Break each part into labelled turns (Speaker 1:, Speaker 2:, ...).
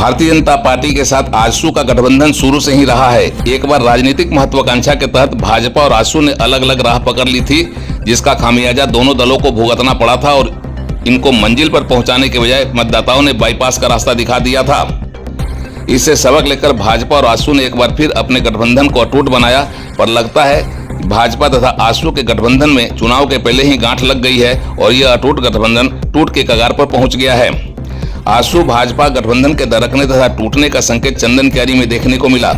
Speaker 1: Bharatiya Janata party के साथ आजसू का गठबंधन शुरू से ही रहा है। एक बार राजनीतिक महत्वाकांक्षा के तहत भाजपा और आजसू ने अलग अलग राह पकड़ ली थी, जिसका खामियाजा दोनों दलों को भुगतना पड़ा था और इनको मंजिल पर पहुंचाने के बजाय मतदाताओं ने बाईपास का रास्ता दिखा दिया था। इससे सबक लेकर भाजपा और आजसू ने एक बार फिर अपने गठबंधन को अटूट बनाया, पर लगता है भाजपा तथा आजसू के गठबंधन में चुनाव के पहले ही गांठ लग गई है और यह अटूट गठबंधन टूट के कगार पर पहुंच गया है। आजसू भाजपा गठबंधन के दरकने तथा टूटने का संकेत चंदन क्यारी में देखने को मिला।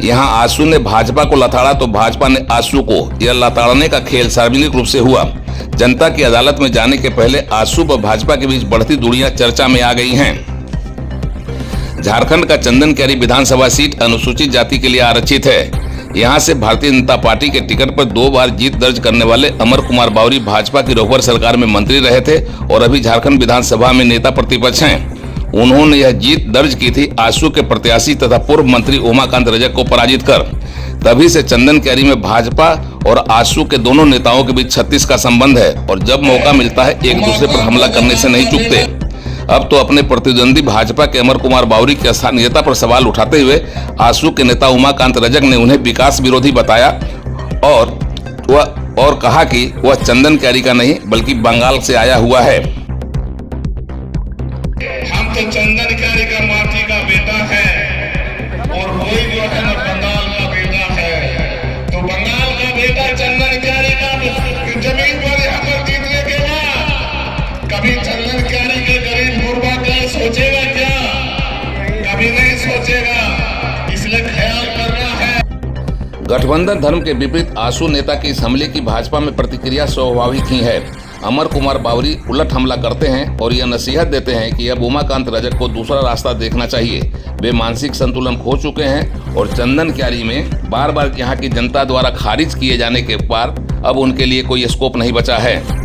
Speaker 1: यहां आजसू ने भाजपा को लताड़ा तो भाजपा ने आजसू को। यह लताड़ने का खेल सार्वजनिक रूप से हुआ। जनता की अदालत में जाने के पहले आजसू व भाजपा के बीच बढ़ती दूरियां चर्चा में आ गई हैं। झारखंड का चंदन क्यारी विधानसभा सीट अनुसूचित जाति के लिए आरक्षित है। यहां से भारतीय जनता पार्टी के टिकट पर 2 बार जीत दर्ज करने वाले अमर कुमार बावरी भाजपा की रोहबर सरकार में मंत्री रहे थे और अभी झारखंड विधानसभा में नेता प्रतिपक्ष हैं। उन्होंने यह जीत दर्ज की थी आजसू के प्रत्याशी तथा पूर्व मंत्री उमाकांत रजक को पराजित कर। तभी से चंदन क्यारी में भाजपा और आजसू के दोनों नेताओं के बीच 36 का संबंध है और जब मौका मिलता है एक दूसरे पर हमला करने से नहीं चूकते। अब तो अपने प्रतिद्वंदी भाजपा के अमर कुमार बावरी की स्थानीयता पर सवाल उठाते हुए आजसू के नेता उमाकांत रजक ने उन्हें विकास विरोधी बताया और कहा कि वह चंदन क्यारी का नहीं बल्कि बंगाल से आया हुआ है।
Speaker 2: हम तो चंदन क्यारी का माटी का बेटा है और कोई जो है ना बंगाल का बेटा है। तो बंगाल का बेटा चंदन क्यारी का जमीन पर यहाँ पर जीतने के बाद कभी चंदन क्यारी के गरीब गुरबा का सोचेगा क्या? कभी नहीं सोचेगा, इसलिए ख्याल करना है।
Speaker 1: गठबंधन धर्म के विपरीत आजसू नेता की इस हमले की भाजपा में प्रतिक्रिया स्वाभाविक ही है। अमर कुमार बावरी उलट हमला करते हैं और यह नसीहत देते हैं कि अब उमाकांत रजक को दूसरा रास्ता देखना चाहिए। वे मानसिक संतुलन खो चुके हैं और चंदन क्यारी में बार बार यहाँ की जनता द्वारा खारिज किए जाने के बाद अब उनके लिए कोई स्कोप नहीं बचा है।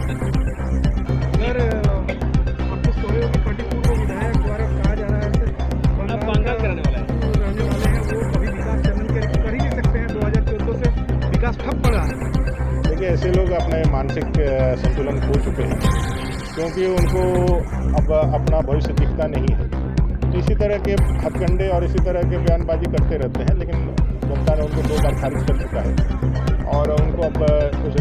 Speaker 3: देखिए, ऐसे लोग अपने मानसिक संतुलन खो चुके हैं क्योंकि उनको अब अपना भविष्य दिखता नहीं है। तो इसी तरह के हथकंडे और इसी तरह के बयानबाजी करते रहते हैं, लेकिन जनता ने उनको 2 बार खारिज कर चुका है और उनको अब कुछ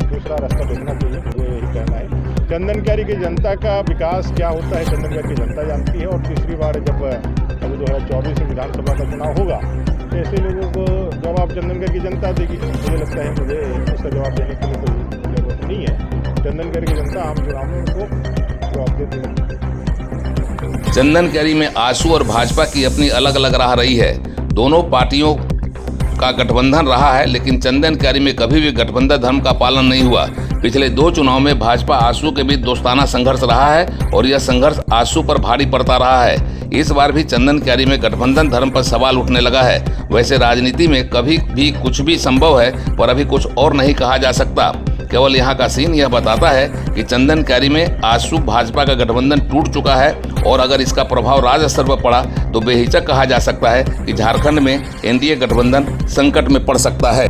Speaker 3: दूसरा रास्ता देखना चाहिए, मुझे यही कहना है। चंदन क्यारी की जनता का विकास क्या होता है चंदन क्यारी की जनता जानती है और तीसरी बार जब अभी 2024 में विधानसभा का चुनाव होगा तो ऐसे लोगों को जवाब चंदन क्यारी की जनता देगी। मुझे लगता है मुझे उसका जवाब देने के लिए कोई जरूरत नहीं है। चंदन क्यारी की जनता आम चुनाव में उनको जवाब दे देगी।
Speaker 1: चंदन क्यारी में आजसू और भाजपा की अपनी अलग अलग राह रही है। दोनों पार्टियों का गठबंधन रहा है, लेकिन चंदन क्यारी में कभी भी गठबंधन धर्म का पालन नहीं हुआ। पिछले 2 चुनाव में भाजपा आजसू के बीच दोस्ताना संघर्ष रहा है और यह संघर्ष आजसू पर भारी पड़ता रहा है। इस बार भी चंदन क्यारी में गठबंधन धर्म पर सवाल उठने लगा है। वैसे राजनीति में कभी भी कुछ भी संभव है, पर अभी कुछ और नहीं कहा जा सकता। केवल यहाँ का सीन यह बताता है कि चंदन क्यारी में आजसू भाजपा का गठबंधन टूट चुका है और अगर इसका प्रभाव राज्य स्तर पर पड़ा तो बेहिचक कहा जा सकता है कि झारखंड में एनडीए गठबंधन संकट में पड़ सकता है।